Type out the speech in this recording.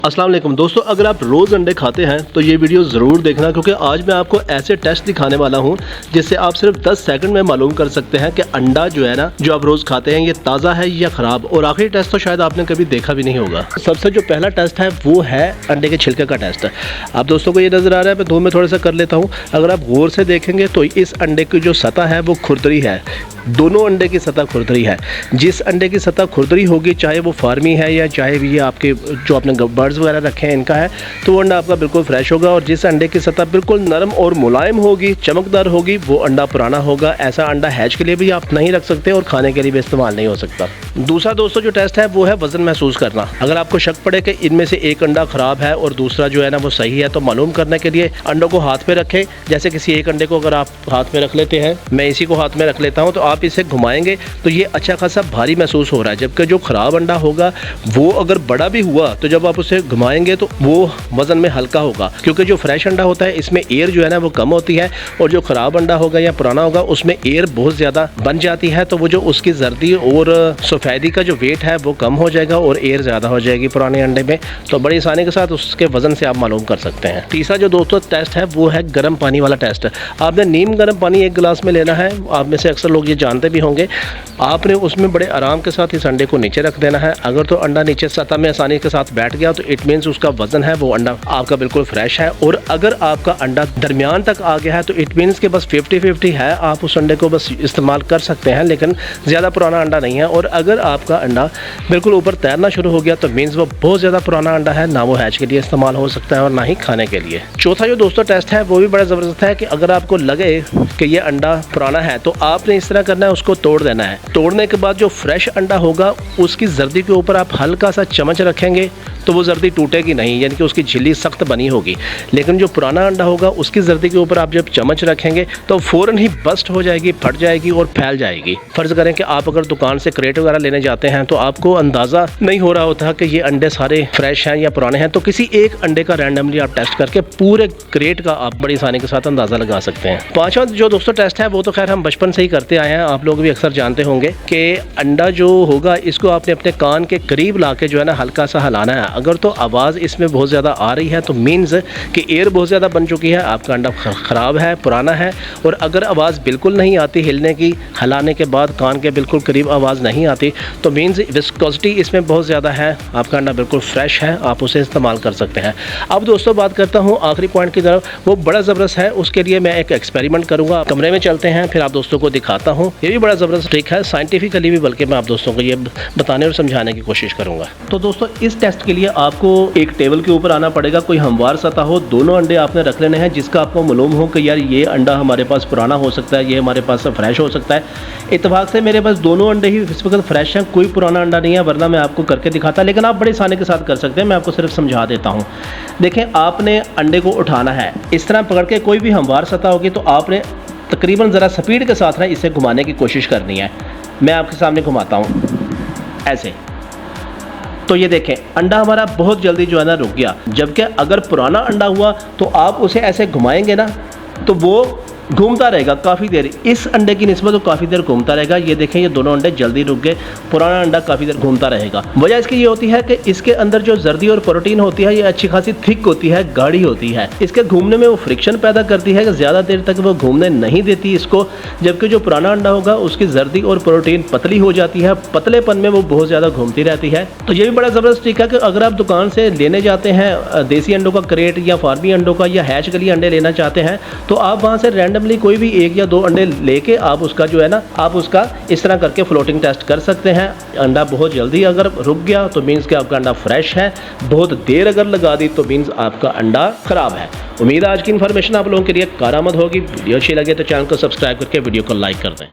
अस्सलाम वालेकुम दोस्तों, अगर आप रोज़ अंडे खाते हैं तो ये वीडियो ज़रूर देखना, क्योंकि आज मैं आपको ऐसे टेस्ट दिखाने वाला हूँ जिससे आप सिर्फ 10 सेकंड में मालूम कर सकते हैं कि अंडा जो है ना, जो आप रोज़ खाते हैं, ये ताज़ा है या ख़राब। और आखिरी टेस्ट तो शायद आपने कभी देखा भी नहीं होगा। सबसे जो पहला टेस्ट है वो है अंडे के छिलके का टेस्ट। आप दोस्तों को ये नज़र आ रहा है, मैं धूम में थोड़ा सा कर लेता हूँ। अगर आप गौर से देखेंगे तो इस अंडे की जो सतह है वो खुरदरी है। दोनों अंडे की सतह खुरदरी है। जिस अंडे की सतह खुरदरी होगी, चाहे वो फार्मी है या चाहे भी ये आपके जो आपने बर्ड्स वगैरह रखे हैं इनका है, तो वो अंडा आपका बिल्कुल फ्रेश होगा। और जिस अंडे की सतह बिल्कुल नरम और मुलायम होगी, चमकदार होगी, वो अंडा पुराना होगा। ऐसा अंडा हैच के लिए भी आप नहीं रख सकते और खाने के लिए भी इस्तेमाल नहीं हो सकता। दूसरा दोस्तों जो टेस्ट है वो है वज़न महसूस करना। अगर आपको शक पड़े कि इनमें से एक अंडा ख़राब है और दूसरा जो है ना वो सही है, तो मालूम करने के लिए अंडों को हाथ पे रखें। जैसे किसी एक अंडे को अगर आप हाथ में रख लेते हैं, मैं इसी को हाथ में रख लेता हूँ, तो आप इसे घुमाएंगे तो ये अच्छा खासा भारी महसूस हो रहा है। जबकि जो ख़राब अंडा होगा वो अगर बड़ा भी हुआ तो जब आप उसे घुमाएंगे तो वो वज़न में हल्का होगा, क्योंकि जो फ्रेश अंडा होता है इसमें एयर जो है ना वो कम होती है। और जो ख़राब अंडा होगा या पुराना होगा उसमें एयर बहुत ज़्यादा बन जाती है, तो वो जो उसकी जर्दी और सफ़ेदी का जो वेट है वो कम हो जाएगा और एयर ज़्यादा हो जाएगी पुराने अंडे में। तो बड़ी आसानी के साथ उसके वज़न से आप मालूम कर सकते हैं। तीसरा जो दोस्तों टेस्ट है वो है गर्म पानी वाला टेस्ट। आपने नीम गर्म पानी एक गिलास में लेना है। आप में से अक्सर लोग ये जानते भी होंगे। आपने उसमें बड़े आराम के साथ इस अंडे को नीचे रख देना है। अगर तो अंडा नीचे सतह में आसानी के साथ बैठ गया तो इट मीन्स उसका वजन है वो अंडा आपका बिल्कुल फ्रेश है। और अगर आपका अंडा दरमियान तक आ गया है तो इट मीन्स के बस 50-50 है, आप उस अंडे को बस इस्तेमाल कर सकते हैं, लेकिन ज़्यादा पुराना अंडा नहीं है। और अगर आपका अंडा बिल्कुल ऊपर तैरना शुरू हो गया तो मीन्स वो बहुत ज़्यादा पुराना अंडा है, ना वो हैच के लिए इस्तेमाल हो सकता है और ना ही खाने के लिए। चौथा जो दोस्तों टेस्ट है वो भी बड़ा ज़बरदस्त है कि अगर आपको लगे कि ये अंडा पुराना है तो आपने इस तरह करना है, उसको तोड़ देना है। तोड़ने के बाद जो फ्रेश अंडा होगा उसकी जर्दी के ऊपर आप हल्का सा चम्मच रखेंगे तो वो जर्दी टूटेगी नहीं, यानी कि उसकी झिल्ली सख्त बनी होगी। लेकिन जो पुराना अंडा होगा उसकी जर्दी के ऊपर आप जब चम्मच रखेंगे तो फ़ौरन ही बस्ट हो जाएगी, फट जाएगी और फैल जाएगी। फ़र्ज़ करें कि आप अगर दुकान से क्रेट वगैरह लेने जाते हैं तो आपको अंदाज़ा नहीं हो रहा होता कि ये अंडे सारे फ्रेश हैं या पुराने हैं, तो किसी एक अंडे का रैंडमली आप टेस्ट करके पूरे क्रेट का आप बड़ी आसानी के साथ अंदाज़ा लगा सकते हैं। पाँचवा जो दोस्तों टेस्ट है वो तो खैर हम बचपन से ही करते आए हैं, आप लोग भी अक्सर जानते होंगे कि अंडा जो होगा इसको आपने अपने कान के करीब ला के जो है ना हल्का सा हिलाना है। अगर तो आवाज़ इसमें बहुत ज़्यादा आ रही है तो मीन्स कि एयर बहुत ज़्यादा बन चुकी है, आपका अंडा ख़राब है, पुराना है। और अगर आवाज़ बिल्कुल नहीं आती, हिलने की हिलाने के बाद कान के बिल्कुल करीब आवाज़ नहीं आती, तो मीन्स विस्कोसिटी इसमें बहुत ज़्यादा है, आपका अंडा बिल्कुल फ्रेश है, आप उसे इस्तेमाल कर सकते हैं। अब दोस्तों बात करता हूँ आखिरी पॉइंट की तरफ, वो बड़ा ज़बरदस्त है। उसके लिए मैं एक एक्सपेरिमेंट करूँगा। कमरे में चलते हैं, फिर आप दोस्तों को दिखाता हूँ। ये भी बड़ा ज़बरदस्त ट्रिक है, साइंटिफिकली भी, बल्कि मैं आप दोस्तों को ये बताने और समझाने की कोशिश करूँगा। तो दोस्तों इस टेस्ट के लिए आपको एक टेबल के ऊपर आना पड़ेगा, कोई हमवार सतह हो। दोनों अंडे आपने रख लेने हैं जिसका आपको मालूम हो कि यार ये अंडा हमारे पास पुराना हो सकता है, ये हमारे पास फ्रेश हो सकता है। इत्तेफाक से मेरे पास दोनों अंडे ही इस वक्त फ्रेश हैं, कोई पुराना अंडा नहीं है, वरना मैं आपको करके दिखाता, लेकिन आप बड़े आसानी के साथ कर सकते हैं। मैं आपको सिर्फ समझा देता हूँ। देखें, आपने अंडे को उठाना है, इस तरह पकड़ के, कोई भी हमवार सतह होगी तो आपने तकरीबन ज़रा स्पीड के साथ ना इसे घुमाने की कोशिश करनी है। मैं आपके सामने घुमाता हूँ ऐसे, तो ये देखें अंडा हमारा बहुत जल्दी जो है ना रुक गया। जबकि अगर पुराना अंडा हुआ तो आप उसे ऐसे घुमाएंगे ना तो वो घूमता रहेगा काफ़ी देर, इस अंडे की निस्बत तो काफ़ी देर घूमता रहेगा। ये देखें ये दोनों अंडे जल्दी रुक गए, पुराना अंडा काफ़ी देर घूमता रहेगा। वजह इसकी ये होती है कि इसके अंदर जो जर्दी और प्रोटीन होती है ये अच्छी खासी थिक होती है, गाढ़ी होती है। इसके घूमने में वो फ्रिक्शन पैदा करती है कि ज़्यादा देर तक वो घूमने नहीं देती इसको। जबकि जो पुराना अंडा होगा उसकी जर्दी और प्रोटीन पतली हो जाती है, पतलेपन में वो बहुत ज़्यादा घूमती रहती है। तो ये भी बड़ा ज़बरदस्त ट्रिक है कि अगर आप दुकान से लेने जाते हैं देसी अंडों का क्रेट या फार्मी अंडों का या हैच के लिए अंडे लेना चाहते हैं, तो आप वहाँ से रैंडमली कोई भी एक या दो अंडे लेके आप उसका जो है ना, आप उसका इस तरह करके फ्लोटिंग टेस्ट कर सकते हैं। अंडा बहुत जल्दी अगर रुक गया तो मीन्स कि आपका अंडा फ्रेश है, बहुत देर अगर लगा दी तो मीन्स आपका अंडा ख़राब है। उम्मीद है आज की इन्फॉर्मेशन आप लोगों के लिए कारआमद होगी। वीडियो अच्छी लगे तो चैनल को सब्सक्राइब करके वीडियो को लाइक कर दें।